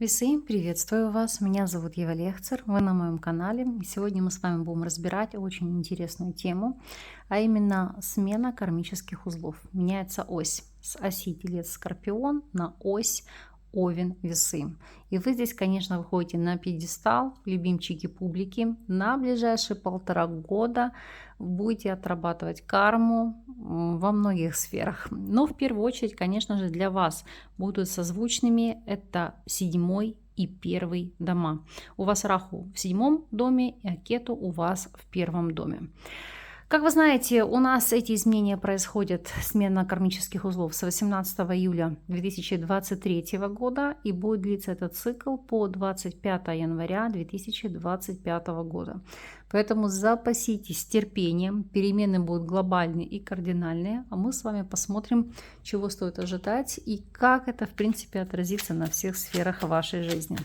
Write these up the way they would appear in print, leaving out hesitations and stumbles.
Весы, приветствую вас. Меня зовут Ева Лехцер. Вы на моем канале. И сегодня мы с вами будем разбирать очень интересную тему, а именно смена кармических узлов. Меняется ось с оси Телец Скорпион на ось Овен Весы. И вы здесь, конечно, выходите на пьедестал, любимчики публики. На ближайшие 1,5 года будете отрабатывать карму во многих сферах. Но в первую очередь, конечно же, для вас будут созвучными это 7 и 1 дома. У вас Раху в 7 доме и Кету у вас в 1 доме. Как вы знаете, у нас эти изменения происходят, смена кармических узлов, с 18 июля 2023 года, и будет длиться этот цикл по 25 января 2025 года. Поэтому запаситесь терпением, перемены будут глобальные и кардинальные, а мы с вами посмотрим, чего стоит ожидать и как это, в принципе, отразится на всех сферах вашей жизни.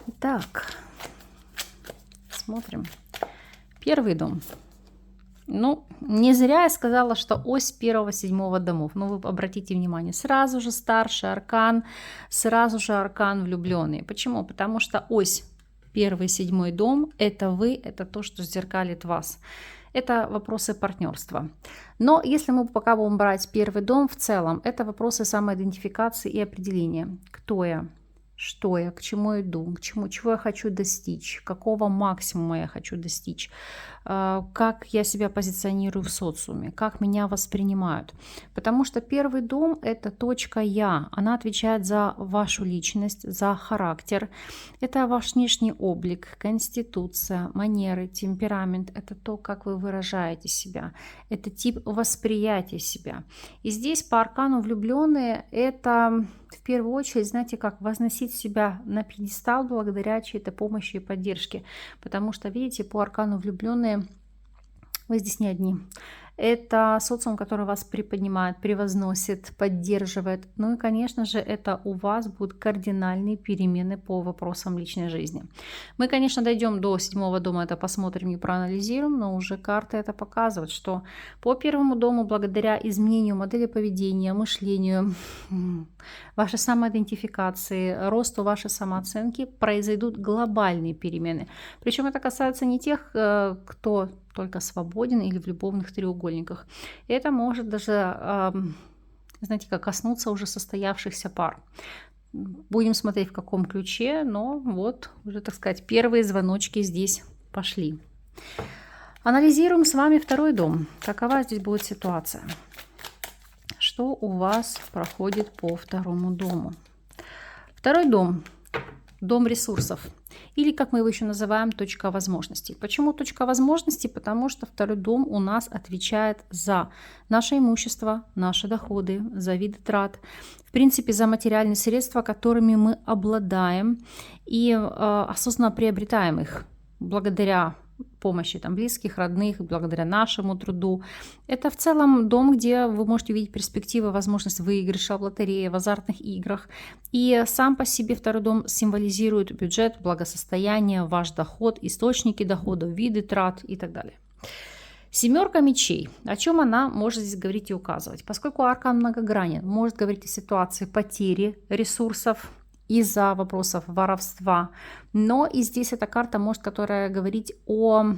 Итак, смотрим. 1 дом. Ну, не зря я сказала, что ось 1-7 домов. Но вы обратите внимание, сразу же старший аркан, сразу же аркан влюбленные. Почему? Потому что ось 1-7 дом – это вы, это то, что зеркалит вас. Это вопросы партнерства. Но если мы пока будем брать 1 дом в целом, это вопросы самоидентификации и определения. Кто я? Что я, к чему иду, чего я хочу достичь, какого максимума я хочу достичь, как я себя позиционирую в социуме, как меня воспринимают. Потому что 1 дом – это точка «я», она отвечает за вашу личность, за характер. Это ваш внешний облик, конституция, манеры, темперамент. Это то, как вы выражаете себя. Это тип восприятия себя. И здесь по аркану влюбленные – это в первую очередь, знаете, как возносить себя на пьедестал благодаря чьей-то помощи и поддержке. Потому что, видите, по аркану влюбленные вы здесь не одни. Это социум, который вас приподнимает, превозносит, поддерживает. Ну и, конечно же, это у вас будут кардинальные перемены по вопросам личной жизни. Мы, конечно, дойдем до 7 дома, это посмотрим и проанализируем, но уже карты это показывают, что по 1 дому, благодаря изменению модели поведения, мышлению, вашей самоидентификации, росту вашей самооценки произойдут глобальные перемены. Причем это касается не тех, кто только свободен или в любовных треугольниках. Это может даже, знаете, как коснуться уже состоявшихся пар. Будем смотреть, в каком ключе, но вот уже, так сказать, первые звоночки здесь пошли. Анализируем с вами 2 дом. Какова здесь будет ситуация? Что у вас проходит по 2 дому? 2 дом. Дом ресурсов. Или, как мы его еще называем, точка возможностей. Почему точка возможностей? Потому что 2 дом у нас отвечает за наше имущество, наши доходы, за виды трат. В принципе, за материальные средства, которыми мы обладаем и осознанно приобретаем их благодаря помощи там, близких, родных, благодаря нашему труду. Это в целом дом, где вы можете увидеть перспективы, возможность выигрыша в лотерее, в азартных играх. И сам по себе 2 дом символизирует бюджет, благосостояние, ваш доход, источники дохода, виды трат и так далее. 7 мечей. О чем она может здесь говорить и указывать? Поскольку аркан многогранен, может говорить о ситуации потери ресурсов, из-за вопросов воровства. Но и здесь эта карта может, которая говорить о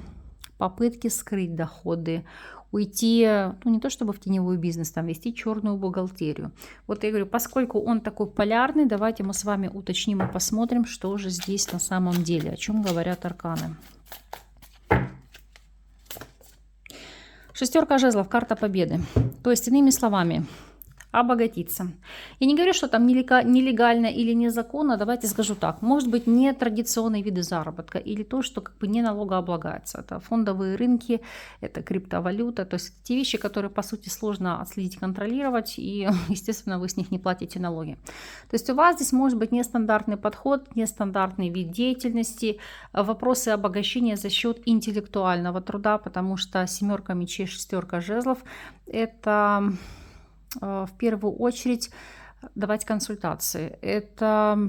попытке скрыть доходы, уйти, ну не то чтобы в теневой бизнес, там вести черную бухгалтерию. Вот я говорю, поскольку он такой полярный, давайте мы с вами уточним и посмотрим, что же здесь на самом деле, о чем говорят арканы. 6 жезлов, карта победы. То есть, иными словами, обогатиться. Я не говорю, что там нелегально или незаконно, давайте скажу так. Может быть, не традиционные виды заработка или то, что как бы не налогооблагается. Это фондовые рынки, это криптовалюта, то есть те вещи, которые по сути сложно отследить, контролировать, и, естественно, вы с них не платите налоги. То есть у вас здесь может быть нестандартный подход, нестандартный вид деятельности, вопросы обогащения за счет интеллектуального труда, потому что 7 мечей, 6 жезлов – это в первую очередь давать консультации. Это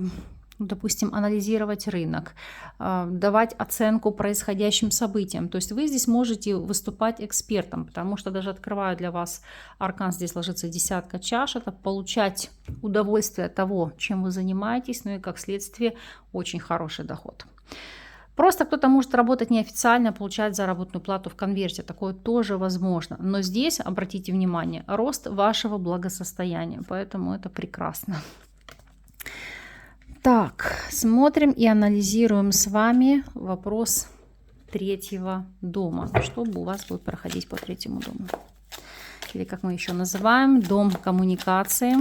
допустим, анализировать рынок, давать оценку происходящим событиям. То есть вы здесь можете выступать экспертом, потому что даже открываю для вас аркан, здесь ложится десятка чаш, это получать удовольствие от того, чем вы занимаетесь, ну и как следствие очень хороший доход. Просто кто-то может работать неофициально, получать заработную плату в конверте. Такое тоже возможно. Но здесь, обратите внимание, рост вашего благосостояния. Поэтому это прекрасно. Так, смотрим и анализируем с вами вопрос третьего дома. Что у вас будет проходить по третьему дому? Или как мы еще называем, дом коммуникации.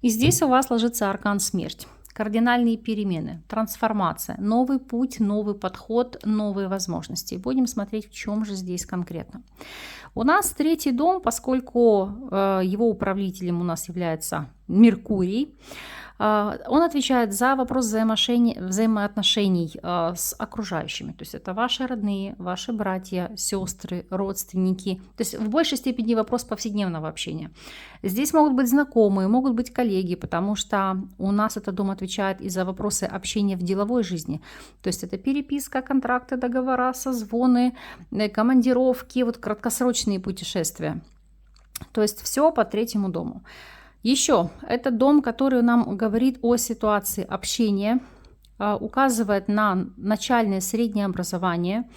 И здесь у вас ложится аркан смерть. Кардинальные перемены, трансформация, новый путь, новый подход, новые возможности. Будем смотреть, в чем же здесь конкретно. У нас третий дом, поскольку его управителем у нас является Меркурий, он отвечает за вопрос взаимоотношений с окружающими. То есть это ваши родные, ваши братья, сестры, родственники. То есть в большей степени вопрос повседневного общения. Здесь могут быть знакомые, могут быть коллеги, потому что у нас этот дом отвечает и за вопросы общения в деловой жизни. То есть это переписка, контракты, договора, созвоны, командировки, вот краткосрочные путешествия. То есть все по третьему дому. Еще, это дом, который нам говорит о ситуации общения, указывает на начальное и среднее образование.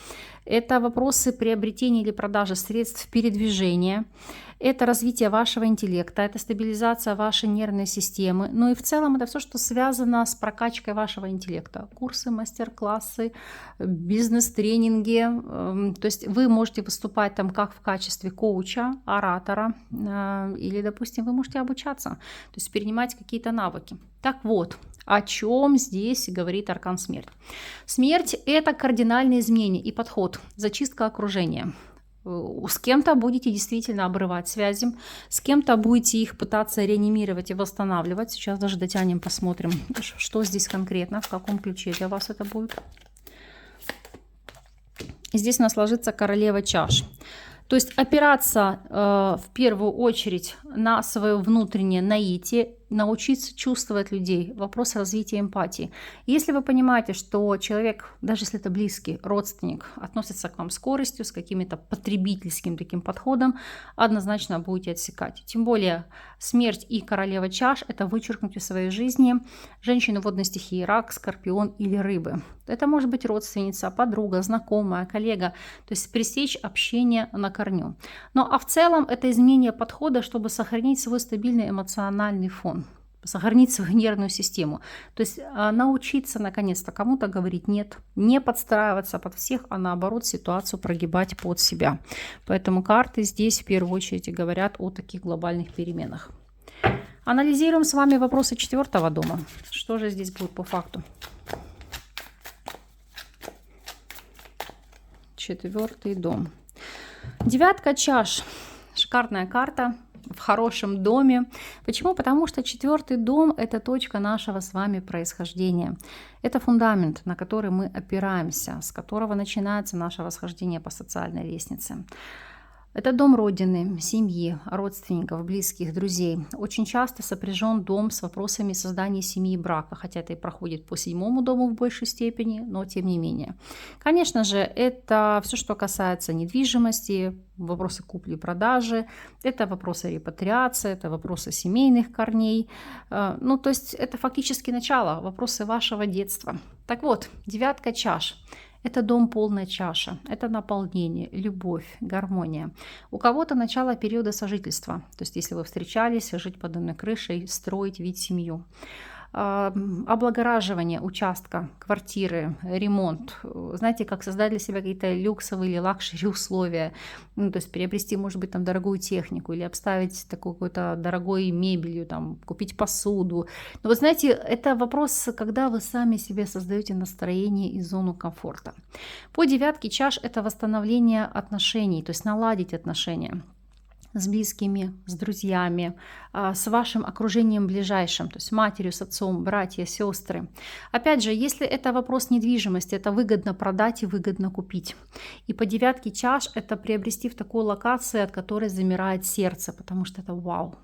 Это вопросы приобретения или продажи средств передвижения. Это развитие вашего интеллекта, это стабилизация вашей нервной системы. Ну и в целом это все, что связано с прокачкой вашего интеллекта. Курсы, мастер-классы, бизнес-тренинги. То есть вы можете выступать там как в качестве коуча, оратора, или, допустим, вы можете обучаться, то есть перенимать какие-то навыки. Так вот, о чем здесь говорит аркан смерть? Смерть – это кардинальные изменения и подход, зачистка окружения. С кем-то будете действительно обрывать связи, с кем-то будете их пытаться реанимировать и восстанавливать. Сейчас даже дотянем, посмотрим, что здесь конкретно, в каком ключе для вас это будет. И здесь у нас ложится королева чаш. То есть опираться в первую очередь на свое внутреннее наитие, научиться чувствовать людей, вопрос развития эмпатии. Если вы понимаете, что человек, даже если это близкий родственник, относится к вам с скоростью, с каким-то потребительским таким подходом, однозначно будете отсекать. Тем более смерть и королева чаш – это вычеркнуть из своей жизни женщину водной стихии, рак, скорпион или рыбы. Это может быть родственница, подруга, знакомая, коллега, то есть пресечь общение на корню. Ну а в целом это изменение подхода, чтобы сохранить свой стабильный эмоциональный фон, сохранить свою нервную систему. То есть научиться наконец-то кому-то говорить нет, не подстраиваться под всех, а наоборот ситуацию прогибать под себя. Поэтому карты здесь в первую очередь говорят о таких глобальных переменах. Анализируем с вами вопросы четвертого дома. Что же здесь будет по факту? Четвертый дом. Девятка чаш. Шикарная карта. В хорошем доме. Почему? Потому что четвертый дом – это точка нашего с вами происхождения. Это фундамент, на который мы опираемся, с которого начинается наше восхождение по социальной лестнице. Это дом родины, семьи, родственников, близких, друзей. Очень часто сопряжен дом с вопросами создания семьи и брака, хотя это и проходит по седьмому дому в большей степени, но тем не менее. Конечно же, это все, что касается недвижимости, вопросы купли-продажи, это вопросы репатриации, это вопросы семейных корней. Ну, то есть это фактически начало, вопросы вашего детства. Так вот, девятка чаш. Это дом полная чаша, это наполнение, любовь, гармония. У кого-то начало периода сожительства, то есть если вы встречались, жить под одной крышей, строить, видеть семью. Облагораживание участка, квартиры, ремонт. Знаете, как создать для себя какие-то люксовые или лакшери условия. Ну, то есть приобрести, может быть, там дорогую технику или обставить такой какой-то дорогой мебелью, там, купить посуду. Но вы знаете, это вопрос, когда вы сами себе создаете настроение и зону комфорта. По девятке чаш это восстановление отношений, то есть наладить отношения с близкими, с друзьями, с вашим окружением ближайшим, то есть матерью, с отцом, братья, сестры. Опять же, если это вопрос недвижимости, это выгодно продать и выгодно купить. И по девятке чаш это приобрести в такой локации, от которой замирает сердце, потому что это вау.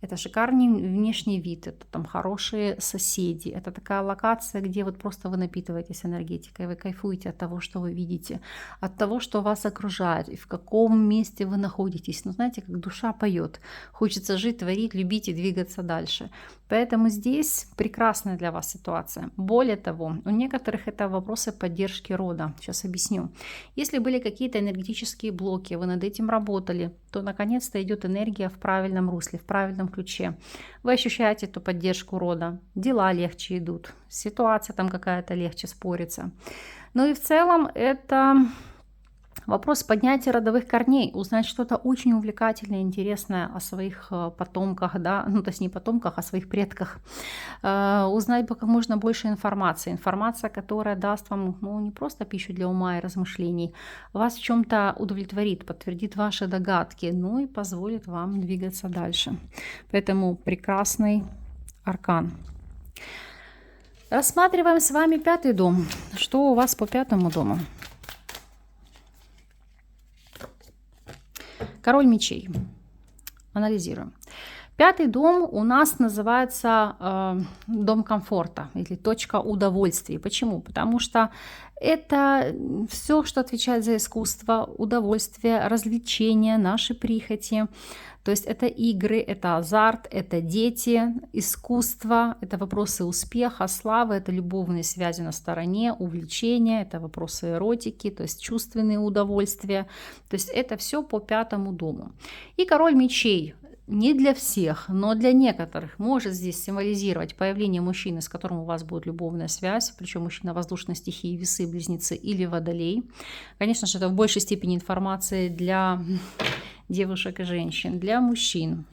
Это шикарный внешний вид, это там хорошие соседи, это такая локация, где вот просто вы напитываетесь энергетикой, вы кайфуете от того, что вы видите, от того, что вас окружает, и в каком месте вы находитесь. Ну, знаете, как душа поет, хочется жить, творить, любить и двигаться дальше. Поэтому здесь прекрасная для вас ситуация. Более того, у некоторых это вопросы поддержки рода. Сейчас объясню. Если были какие-то энергетические блоки, вы над этим работали, то наконец-то идет энергия в правильном русле, в правильном ключе. Вы ощущаете эту поддержку рода, дела легче идут, ситуация там какая-то легче спорится. Ну и в целом это вопрос поднятия родовых корней, узнать что-то очень увлекательное, интересное о своих потомках, да, ну то есть не потомках, а своих предках, узнать как можно больше информация, которая даст вам, ну, не просто пищу для ума и размышлений, вас в чем-то удовлетворит, подтвердит ваши догадки, ну и позволит вам двигаться дальше. Поэтому прекрасный аркан. Рассматриваем с вами 5-й дом. Что у вас по 5-му дому? Король мечей. Анализируем. 5-й дом у нас называется дом комфорта или точка удовольствия. Почему? Потому что это все, что отвечает за искусство, удовольствие, развлечения, наши прихоти. То есть это игры, это азарт, это дети, искусство, это вопросы успеха, славы, это любовные связи на стороне, увлечения, это вопросы эротики, то есть чувственные удовольствия. То есть это все по 5-му дому. И король мечей не для всех, но для некоторых может здесь символизировать появление мужчины, с которым у вас будет любовная связь, причем мужчина воздушной стихии, весы, близнецы или водолей. Конечно же, это в большей степени информация для девушек и женщин. Для мужчин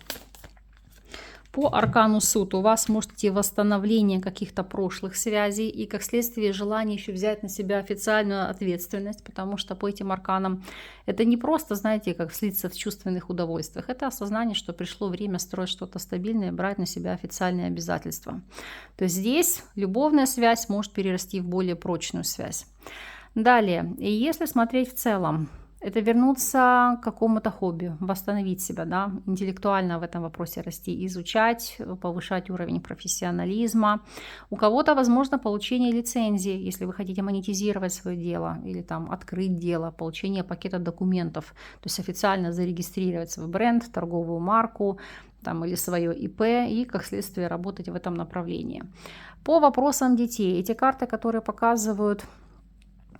по аркану суд у вас может идти восстановление каких-то прошлых связей и как следствие желание еще взять на себя официальную ответственность, потому что по этим арканам это не просто, знаете, как слиться в чувственных удовольствиях, это осознание, что пришло время строить что-то стабильное, брать на себя официальные обязательства. То есть здесь любовная связь может перерасти в более прочную связь. Далее, и если смотреть в целом, это вернуться к какому-то хобби, восстановить себя, да, интеллектуально в этом вопросе расти, изучать, повышать уровень профессионализма. У кого-то, возможно, получение лицензии, если вы хотите монетизировать свое дело или там открыть дело, получение пакета документов, то есть официально зарегистрировать свой бренд, торговую марку там, или свое ИП и, как следствие, работать в этом направлении. По вопросам детей, эти карты, которые показывают,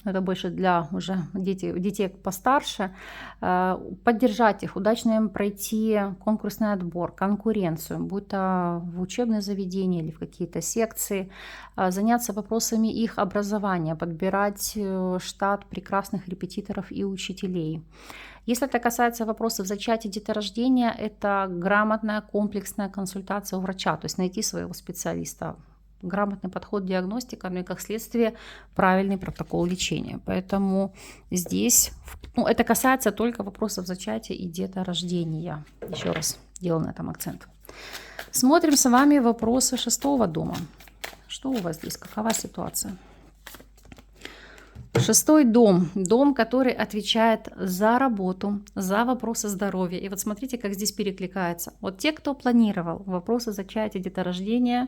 это больше для уже детей постарше, поддержать их, удачно им пройти конкурсный отбор, конкуренцию, будь то в учебное заведение или в какие-то секции, заняться вопросами их образования, подбирать штат прекрасных репетиторов и учителей. Если это касается вопросов зачатия, деторождения, это грамотная комплексная консультация у врача, то есть найти своего специалиста, грамотный подход диагностика, ну и как следствие правильный протокол лечения. Поэтому здесь, ну, это касается только вопросов зачатия и деторождения. Еще раз делаю на этом акцент. Смотрим с вами вопросы 6-го дома. Что у вас здесь? Какова ситуация? 6-й дом. Дом, который отвечает за работу, за вопросы здоровья. И вот смотрите, как здесь перекликается. Вот те, кто планировал вопросы зачатия, деторождения,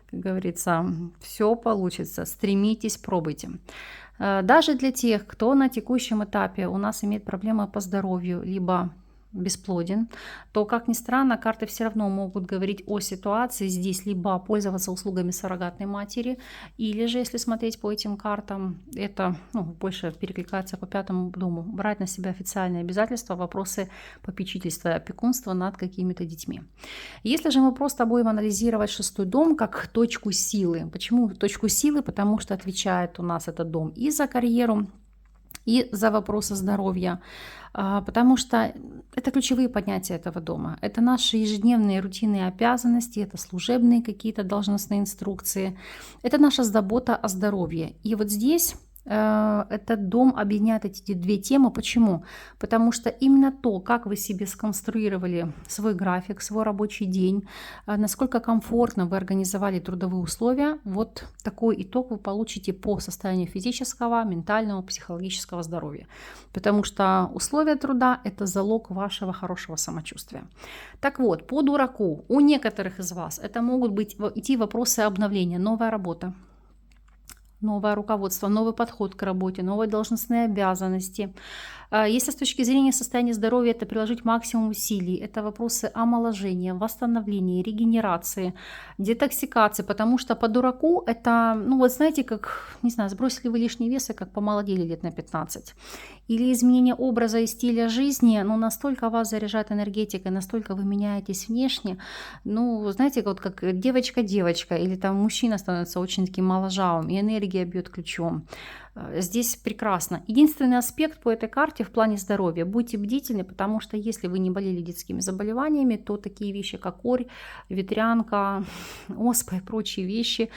как говорится, все получится. Стремитесь, пробуйте. Даже для тех, кто на текущем этапе у нас имеет проблемы по здоровью, либо бесплоден, то, как ни странно, карты все равно могут говорить о ситуации здесь, либо пользоваться услугами суррогатной матери, или же, если смотреть по этим картам, это больше перекликается по 5-му дому, брать на себя официальные обязательства, вопросы попечительства и опекунства над какими-то детьми. Если же мы просто будем анализировать 6-й дом как точку силы, почему точку силы? Потому что отвечает у нас этот дом и за карьеру, и за вопросы здоровья, потому что это ключевые понятия этого дома. Это наши ежедневные рутинные обязанности, это служебные какие-то должностные инструкции, это наша забота о здоровье. И вот здесь Этот дом объединяет эти две темы. Почему? Потому что именно то, как вы себе сконструировали свой график, свой рабочий день, насколько комфортно вы организовали трудовые условия, вот такой итог вы получите по состоянию физического, ментального, психологического здоровья. Потому что условия труда – это залог вашего хорошего самочувствия. Так вот, по дураку у некоторых из вас это могут идти вопросы обновления, новая работа, новое руководство, новый подход к работе, новые должностные обязанности. Если с точки зрения состояния здоровья это приложить максимум усилий, это вопросы омоложения, восстановления, регенерации, детоксикации, потому что по дураку это, ну вот знаете, как, не знаю, сбросили вы лишний вес и как помолодели лет на 15. Или изменение образа и стиля жизни, ну настолько вас заряжает энергетикой, настолько вы меняетесь внешне, ну знаете, вот как девочка-девочка, или там мужчина становится очень таким моложавым, и энергия бьет ключом. Здесь прекрасно. Единственный аспект по этой карте в плане здоровья. Будьте бдительны, потому что если вы не болели детскими заболеваниями, то такие вещи, как корь, ветрянка, оспа и прочие вещи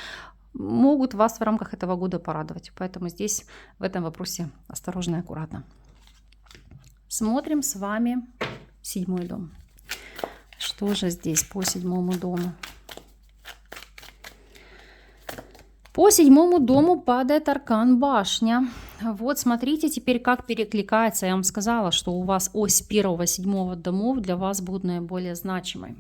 могут вас в рамках этого года порадовать. Поэтому здесь в этом вопросе осторожно и аккуратно. Смотрим с вами 7-й дом. Что же здесь по 7-му дому? По 7-му дому падает аркан башня. Вот смотрите теперь, как перекликается. Я вам сказала, что у вас ось 1-7 домов для вас будет наиболее значимой.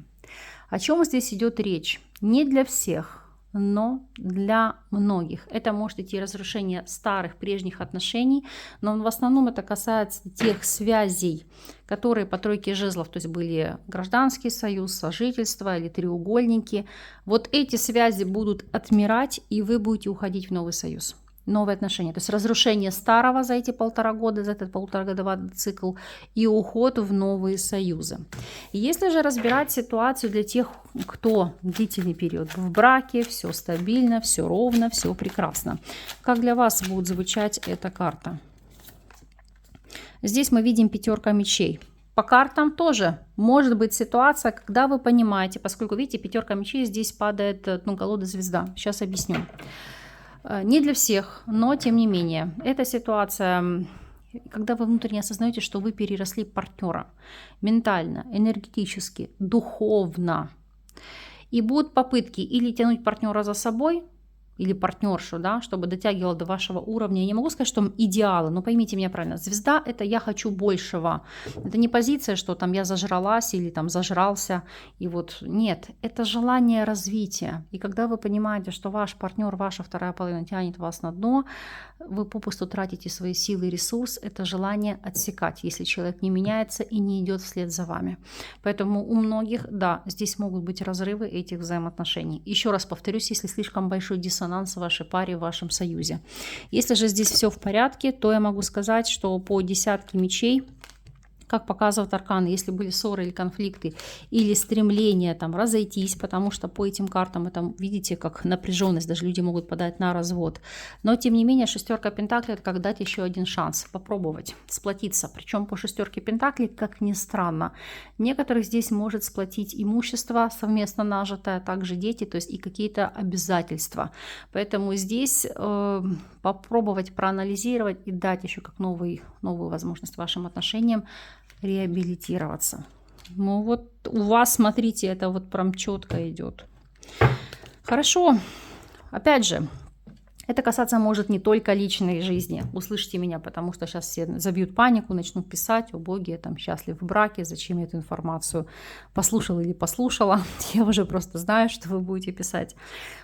О чем здесь идет речь? Не для всех, но для многих. Это может идти разрушение старых, прежних отношений, но в основном это касается тех связей, которые по тройке жезлов, то есть были гражданский союз, сожительство или треугольники. Вот эти связи будут отмирать, и вы будете уходить в новый союз. Новые отношения, то есть разрушение старого за эти 1,5 года, за этот 1,5-годовой цикл и уход в новые союзы. Если же разбирать ситуацию для тех, кто длительный период в браке, все стабильно, все ровно, все прекрасно. Как для вас будет звучать эта карта? Здесь мы видим 5 мечей. По картам тоже может быть ситуация, когда вы понимаете, поскольку, видите, 5 мечей, здесь падает, ну, колода звезда. Сейчас объясню. Не для всех, но тем не менее. Эта ситуация, когда вы внутренне осознаете, что вы переросли партнера ментально, энергетически, духовно. И будут попытки или тянуть партнера за собой, или партнершу, да, чтобы дотягивала до вашего уровня. Я не могу сказать, что там идеалы, но поймите меня правильно. Звезда – это я хочу большего. Это не позиция, что там я зажралась или там зажрался. И вот нет, это желание развития. И когда вы понимаете, что ваш партнер, ваша вторая половина тянет вас на дно, вы попусту тратите свои силы и ресурс. Это желание отсекать, если человек не меняется и не идет вслед за вами. Поэтому у многих, да, здесь могут быть разрывы этих взаимоотношений. Еще раз повторюсь, если слишком большой диссонанс в вашей паре, в вашем союзе. Если же здесь все в порядке, то я могу сказать, что по 10 мечей, как показывают арканы, если были ссоры или конфликты, или стремление там разойтись, потому что по этим картам это, видите, как напряженность, даже люди могут подать на развод. Но, тем не менее, 6 пентаклей – это как дать еще один шанс, попробовать сплотиться. Причем по 6 пентаклей, как ни странно, некоторых здесь может сплотить имущество совместно нажитое, а также дети, то есть и какие-то обязательства. Поэтому здесь попробовать проанализировать и дать еще как новую возможность вашим отношениям реабилитироваться. Ну вот у вас, смотрите, это вот прям четко идет. Хорошо. Опять же, это касаться может не только личной жизни. Услышьте меня, потому что сейчас все забьют панику, начнут писать: о боги, я там счастлив в браке, зачем я эту информацию послушала или послушала. Я уже просто знаю, что вы будете писать.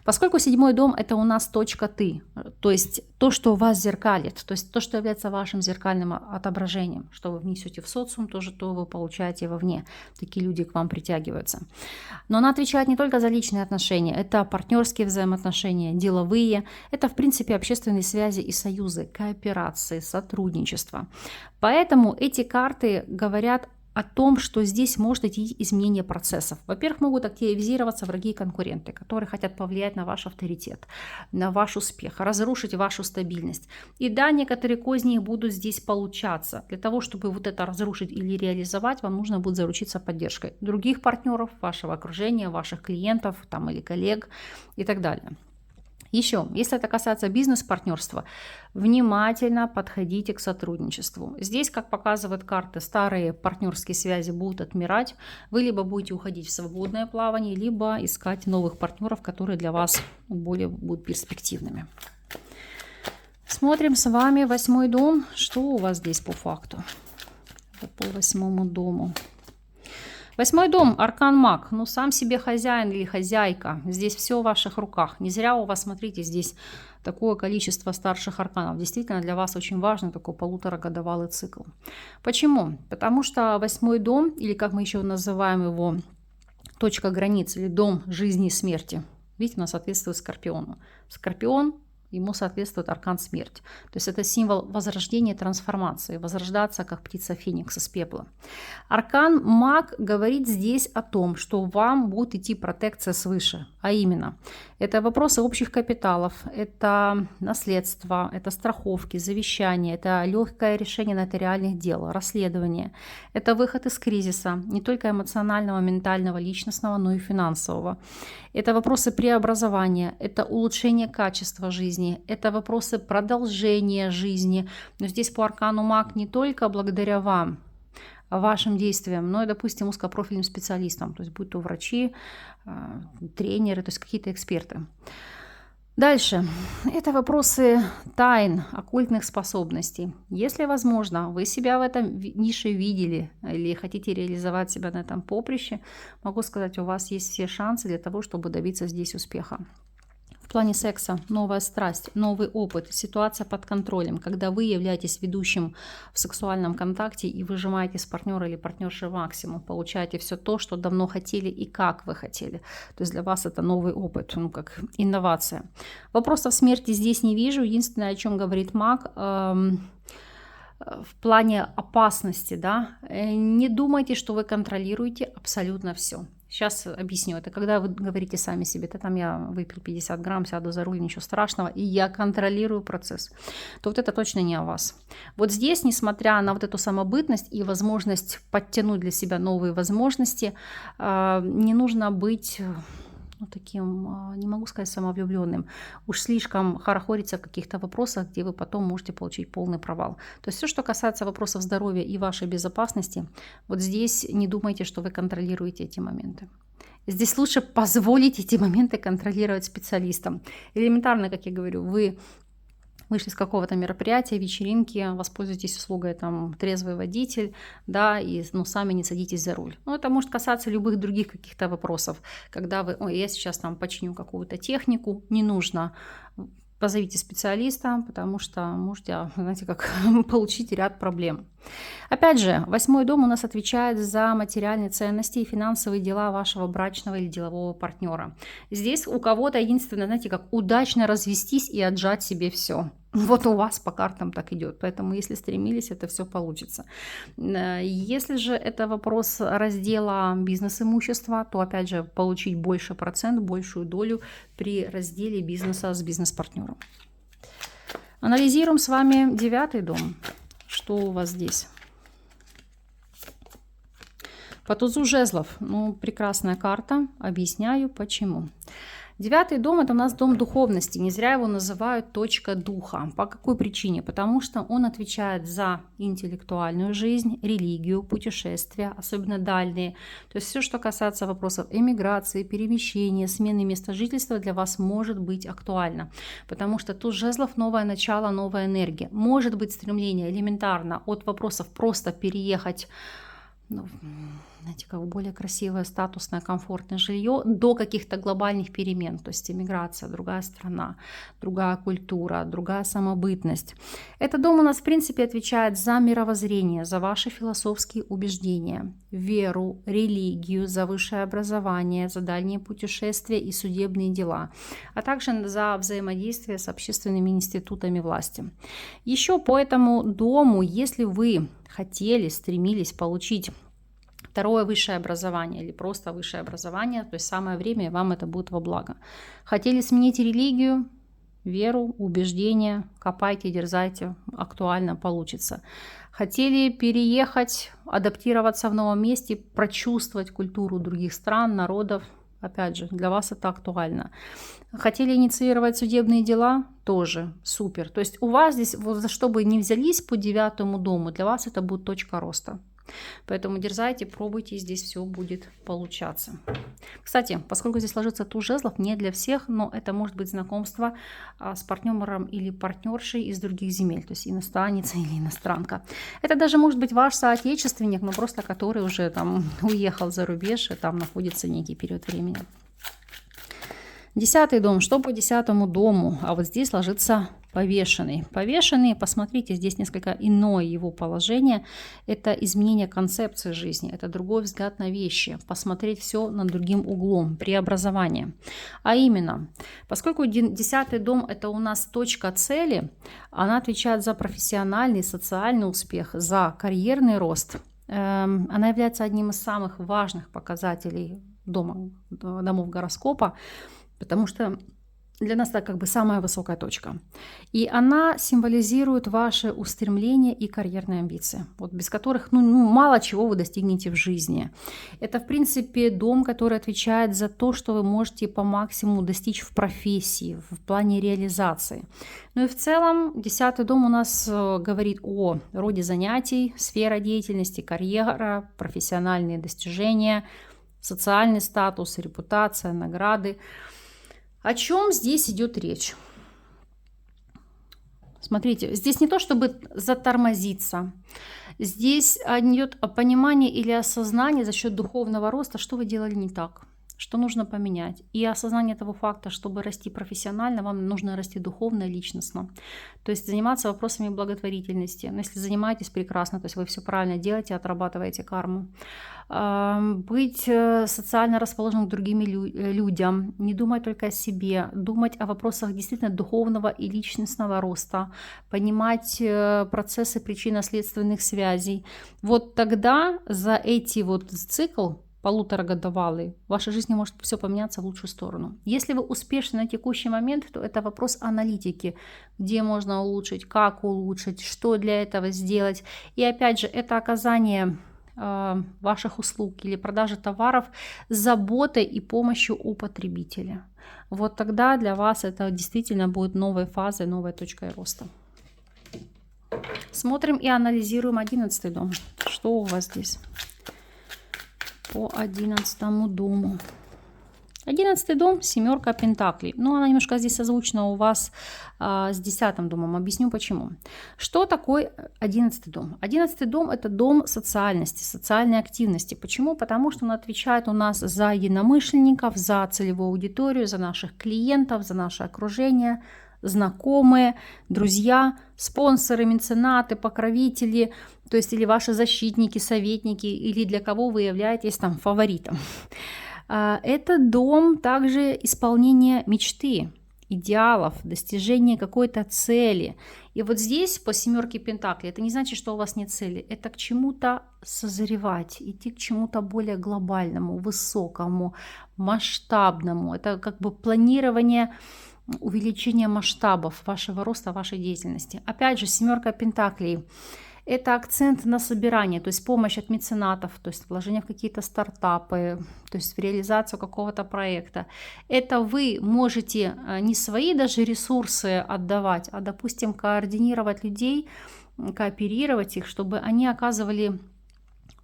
Поскольку 7-й дом – это у нас точка «ты», то есть то, что вас зеркалит, то есть то, что является вашим зеркальным отображением, что вы внесете в социум, тоже то вы получаете вовне. Такие люди к вам притягиваются. Но она отвечает не только за личные отношения, это партнерские взаимоотношения, деловые, это в принципе общественные связи и союзы, кооперации, сотрудничество. Поэтому эти карты говорят о том, что здесь может идти изменение процессов. Во-первых, могут активизироваться враги и конкуренты, которые хотят повлиять на ваш авторитет, на ваш успех, разрушить вашу стабильность. И да, некоторые козни будут здесь получаться. Для того, чтобы вот это разрушить или реализовать, вам нужно будет заручиться поддержкой других партнеров, вашего окружения, ваших клиентов там, или коллег и так далее. Еще, если это касается бизнес-партнерства, внимательно подходите к сотрудничеству. Здесь, как показывают карты, старые партнерские связи будут отмирать. Вы либо будете уходить в свободное плавание, либо искать новых партнеров, которые для вас более будут перспективными. Смотрим с вами 8-й дом. Что у вас здесь по факту? По 8-му дому. 8-й дом, аркан маг, ну сам себе хозяин или хозяйка, здесь все в ваших руках. Не зря у вас, смотрите, здесь такое количество старших арканов. Действительно, для вас очень важный такой полуторагодовалый цикл. Почему? Потому что 8-й дом, или как мы еще называем его, точка границ, или дом жизни и смерти, видите, он соответствует Скорпиону. Скорпион, ему соответствует аркан смерть. То есть это символ возрождения и трансформации, возрождаться как птица Феникс из пепла. Аркан маг говорит здесь о том, что вам будет идти протекция свыше, а именно это вопросы общих капиталов, это наследство, это страховки, завещания, это легкое решение нотариальных дел, расследование, это выход из кризиса, не только эмоционального, ментального, личностного, но и финансового. Это вопросы преобразования, это улучшение качества жизни, это вопросы продолжения жизни. Но здесь по аркану маг не только благодаря вам, вашим действиям, но и, допустим, узкопрофильным специалистам, то есть будь то врачи, тренеры, то есть какие-то эксперты. Дальше. Это вопросы тайн, оккультных способностей. Если возможно, вы себя в этом нише видели или хотите реализовать себя на этом поприще, могу сказать, у вас есть все шансы для того, чтобы добиться здесь успеха. В плане секса новая страсть, новый опыт, ситуация под контролем, когда вы являетесь ведущим в сексуальном контакте и выжимаете с партнера или партнерши максимум, получаете все то, что давно хотели и как вы хотели. То есть для вас это новый опыт, ну как инновация. Вопросов смерти здесь не вижу. Единственное, о чем говорит маг, в плане опасности, да, не думайте, что вы контролируете абсолютно все. Сейчас объясню. Это когда вы говорите сами себе, да там я выпил 50 грамм, сяду за руль, ничего страшного, и я контролирую процесс. То вот это точно не о вас. Вот здесь, несмотря на вот эту самобытность и возможность подтянуть для себя новые возможности, не нужно быть таким, не могу сказать, самовлюбленным, уж слишком хорохориться в каких-то вопросах, где вы потом можете получить полный провал. То есть все, что касается вопросов здоровья и вашей безопасности, вот здесь не думайте, что вы контролируете эти моменты. Здесь лучше позволить эти моменты контролировать специалистам. Элементарно, как я говорю, вы вышли с какого-то мероприятия, вечеринки, воспользуйтесь услугой там трезвый водитель, да, и сами не садитесь за руль. Ну, это может касаться любых других каких-то вопросов, когда вы, ой, я сейчас там починю какую-то технику, не нужно. Позовите специалиста, потому что можете, знаете, как получить ряд проблем. Опять же, 8-й дом у нас отвечает за материальные ценности и финансовые дела вашего брачного или делового партнера. Здесь у кого-то единственное, знаете, как удачно развестись и отжать себе все. Вот у вас по картам так идет. Поэтому, если стремились, это все получится. Если же это вопрос раздела бизнес-имущества, то, опять же, получить больше процент, большую долю при разделе бизнеса с бизнес-партнером. Анализируем с вами 9-й дом. Что у вас здесь? По тузу жезлов. Ну, прекрасная карта. Объясняю, почему. 9-й дом – это у нас дом духовности. Не зря его называют точка духа. По какой причине? Потому что он отвечает за интеллектуальную жизнь, религию, путешествия, особенно дальние. То есть все, что касается вопросов эмиграции, перемещения, смены места жительства, для вас может быть актуально. Потому что туз жезлов – новое начало, новая энергия. Может быть стремление элементарно от вопросов просто переехать, знаете, как более красивое, статусное, комфортное жилье до каких-то глобальных перемен, то есть эмиграция, другая страна, другая культура, другая самобытность. Этот дом у нас, в принципе, отвечает за мировоззрение, за ваши философские убеждения, веру, религию, за высшее образование, за дальние путешествия и судебные дела, а также за взаимодействие с общественными институтами власти. Еще по этому дому, если вы хотели, стремились получить второе высшее образование или просто высшее образование, то есть самое время, и вам это будет во благо. Хотели сменить религию, веру, убеждения, копайте, дерзайте, актуально получится. Хотели переехать, адаптироваться в новом месте, прочувствовать культуру других стран, народов, опять же, для вас это актуально. Хотели инициировать судебные дела? Тоже супер. То есть у вас здесь, вот за что бы ни взялись по 9-му дому, для вас это будет точка роста. Поэтому дерзайте, пробуйте, здесь все будет получаться. Кстати, поскольку здесь ложится туз жезлов, не для всех, но это может быть знакомство с партнером или партнершей из других земель, то есть иностранец или иностранка. Это даже может быть ваш соотечественник, но просто который уже там уехал за рубеж, и там находится некий период времени. 10-й дом. Что по 10-му дому? А вот здесь ложится повешенный. Повешенный, посмотрите, здесь несколько иное его положение. Это изменение концепции жизни, это другой взгляд на вещи, посмотреть все над другим углом, преобразование. А именно, поскольку 10-й дом это у нас точка цели, она отвечает за профессиональный, социальный успех, за карьерный рост. Она является одним из самых важных показателей домов гороскопа, потому что для нас это как бы самая высокая точка. И она символизирует ваши устремления и карьерные амбиции, вот без которых мало чего вы достигнете в жизни. Это, в принципе, дом, который отвечает за то, что вы можете по максимуму достичь в профессии, в плане реализации. Ну и в целом 10-й дом у нас говорит о роде занятий, сфера деятельности, карьера, профессиональные достижения, социальный статус, репутация, награды. О чем здесь идет речь? Смотрите, здесь не то, чтобы затормозиться. Здесь идет понимание или осознание за счет духовного роста, что вы делали не так, что нужно поменять. И осознание того факта, чтобы расти профессионально, вам нужно расти духовно и личностно. То есть заниматься вопросами благотворительности. Но если занимаетесь, прекрасно, то есть вы все правильно делаете, отрабатываете карму. Быть социально расположенным к другим людям, не думать только о себе, думать о вопросах действительно духовного и личностного роста, понимать процессы причинно-следственных связей. Вот тогда за эти вот цикл полуторагодовалый, в вашей жизни может все поменяться в лучшую сторону. Если вы успешны на текущий момент, то это вопрос аналитики, где можно улучшить, как улучшить, что для этого сделать. И опять же, это оказание ваших услуг или продажи товаров с заботой и помощью у потребителя. Вот тогда для вас это действительно будет новой фазой, новой точкой роста. Смотрим и анализируем 11-й дом. Что у вас здесь по 11-му дому? 11-й дом, 7 пентаклей. Ну, она немножко здесь созвучна у вас с 10-м домом. Объясню почему. Что такое 11-й дом? 11-й дом – это дом социальности, социальной активности. Почему? Потому что он отвечает у нас за единомышленников, за целевую аудиторию, за наших клиентов, за наше окружение, знакомые, друзья, спонсоры, меценаты, покровители, то есть или ваши защитники, советники, или для кого вы являетесь там фаворитом. Это дом также исполнения мечты, идеалов, достижения какой-то цели. И вот здесь по 7 пентаклей это не значит, что у вас нет цели. Это к чему-то созревать, идти к чему-то более глобальному, высокому, масштабному. Это как бы планирование увеличение масштабов вашего роста, вашей деятельности. Опять же, 7 пентаклей – это акцент на собирание, то есть помощь от меценатов, то есть вложение в какие-то стартапы, то есть в реализацию какого-то проекта. Это вы можете не свои даже ресурсы отдавать, а, допустим, координировать людей, кооперировать их, чтобы они оказывали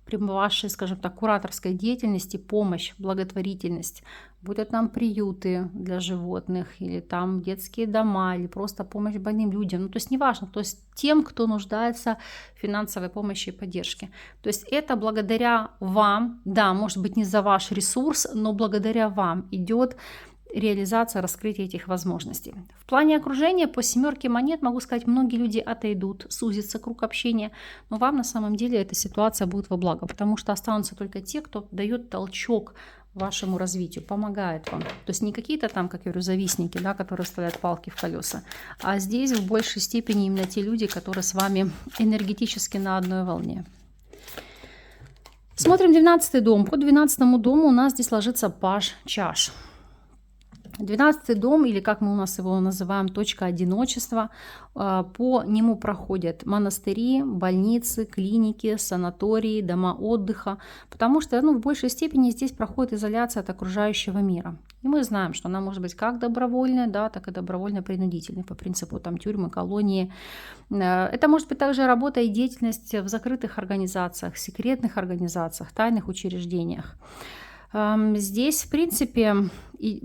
при вашей, скажем так, кураторской деятельности помощь, благотворительность. Будут там приюты для животных, или там детские дома, или просто помощь больным людям. Ну, то есть неважно, то есть тем, кто нуждается в финансовой помощи и поддержке. То есть это благодаря вам, да, может быть не за ваш ресурс, но благодаря вам идет реализация, раскрытие этих возможностей. В плане окружения по 7 монет, могу сказать, многие люди отойдут, сузится круг общения, но вам на самом деле эта ситуация будет во благо, потому что останутся только те, кто дает толчок вашему развитию, помогает вам. То есть не какие-то там, как я говорю, завистники, да, которые вставляют палки в колеса, а здесь в большей степени именно те люди, которые с вами энергетически на одной волне. Смотрим 12-й дом. По 12-му дому у нас здесь ложится паж чаш. 12-й дом, или как мы у нас его называем, точка одиночества, по нему проходят монастыри, больницы, клиники, санатории, дома отдыха, потому что в большей степени здесь проходит изоляция от окружающего мира. И мы знаем, что она может быть как добровольная, да, так и добровольно-принудительная, по принципу там тюрьмы, колонии. Это может быть также работа и деятельность в закрытых организациях, секретных организациях, тайных учреждениях. Здесь, в принципе,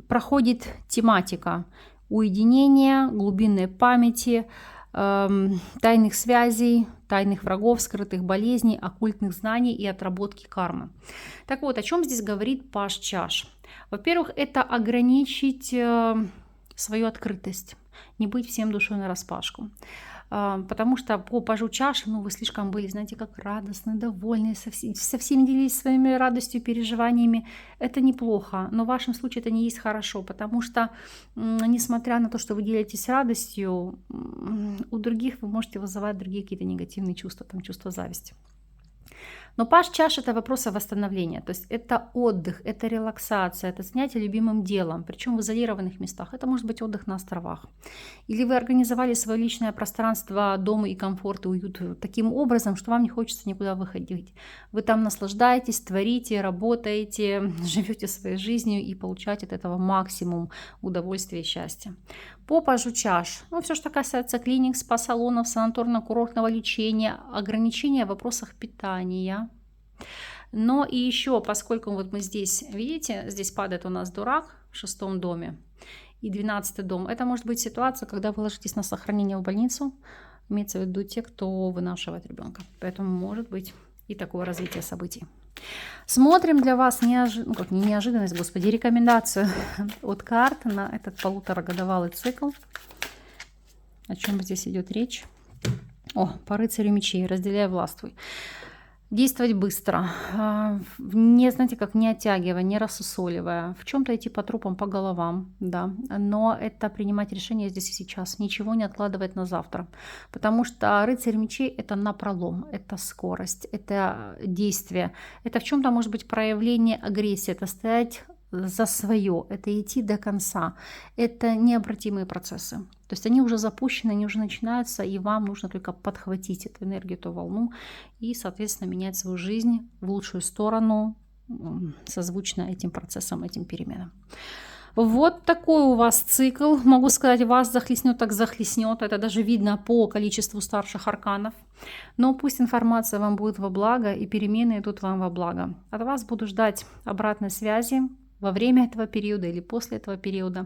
проходит тематика уединения, глубинной памяти, тайных связей, тайных врагов, скрытых болезней, оккультных знаний и отработки кармы. Так вот, о чем здесь говорит паж чаш? Во-первых, это ограничить свою открытость, не быть всем душой нараспашку. Потому что по пажу чаш, вы слишком были, знаете, как радостны, довольны, со всеми делились своими радостью, переживаниями. Это неплохо, но в вашем случае это не есть хорошо, потому что, несмотря на то, что вы делитесь радостью, у других вы можете вызывать другие какие-то негативные чувства, там чувство зависти. Но паж чаш – это вопрос о восстановлении, то есть это отдых, это релаксация, это занятие любимым делом, причем в изолированных местах. Это может быть отдых на островах. Или вы организовали свое личное пространство, дом и комфорт, и уют таким образом, что вам не хочется никуда выходить. Вы там наслаждаетесь, творите, работаете, живете своей жизнью и получаете от этого максимум удовольствия и счастья. По пажу чаш, все, что касается клиник, спа-салонов, санаторно-курортного лечения, ограничения в вопросах питания. Но и еще, поскольку вот мы здесь, видите, здесь падает у нас дурак в 6-м доме и 12-й дом, это может быть ситуация, когда вы ложитесь на сохранение в больницу, имеется в виду те, кто вынашивает ребенка. Поэтому может быть и такое развитие событий. Смотрим для вас неожиданность, господи, рекомендацию от карт на этот 1,5-годовалый цикл. О чем здесь идет речь? По рыцарю мечей, разделяй, властвуй. Действовать быстро, не оттягивая, не рассусоливая, в чем-то идти по трупам, по головам, да, но это принимать решения здесь и сейчас, ничего не откладывать на завтра, потому что рыцарь мечей – это напролом, это скорость, это действие, это в чем-то может быть проявление агрессии, это стоять за свое, это идти до конца, это необратимые процессы. То есть они уже запущены, они уже начинаются, и вам нужно только подхватить эту энергию, эту волну и, соответственно, менять свою жизнь в лучшую сторону, созвучно этим процессам, этим переменам. Вот такой у вас цикл. Могу сказать, вас захлестнет, так захлестнет. Это даже видно по количеству старших арканов. Но пусть информация вам будет во благо, и перемены идут вам во благо. От вас буду ждать обратной связи во время этого периода или после этого периода.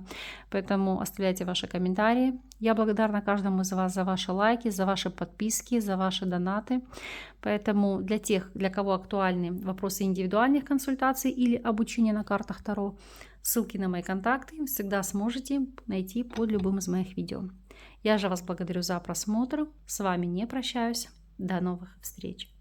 Поэтому оставляйте ваши комментарии. Я благодарна каждому из вас за ваши лайки, за ваши подписки, за ваши донаты. Поэтому для тех, для кого актуальны вопросы индивидуальных консультаций или обучения на картах Таро, ссылки на мои контакты всегда сможете найти под любым из моих видео. Я же вас благодарю за просмотр. С вами не прощаюсь. До новых встреч.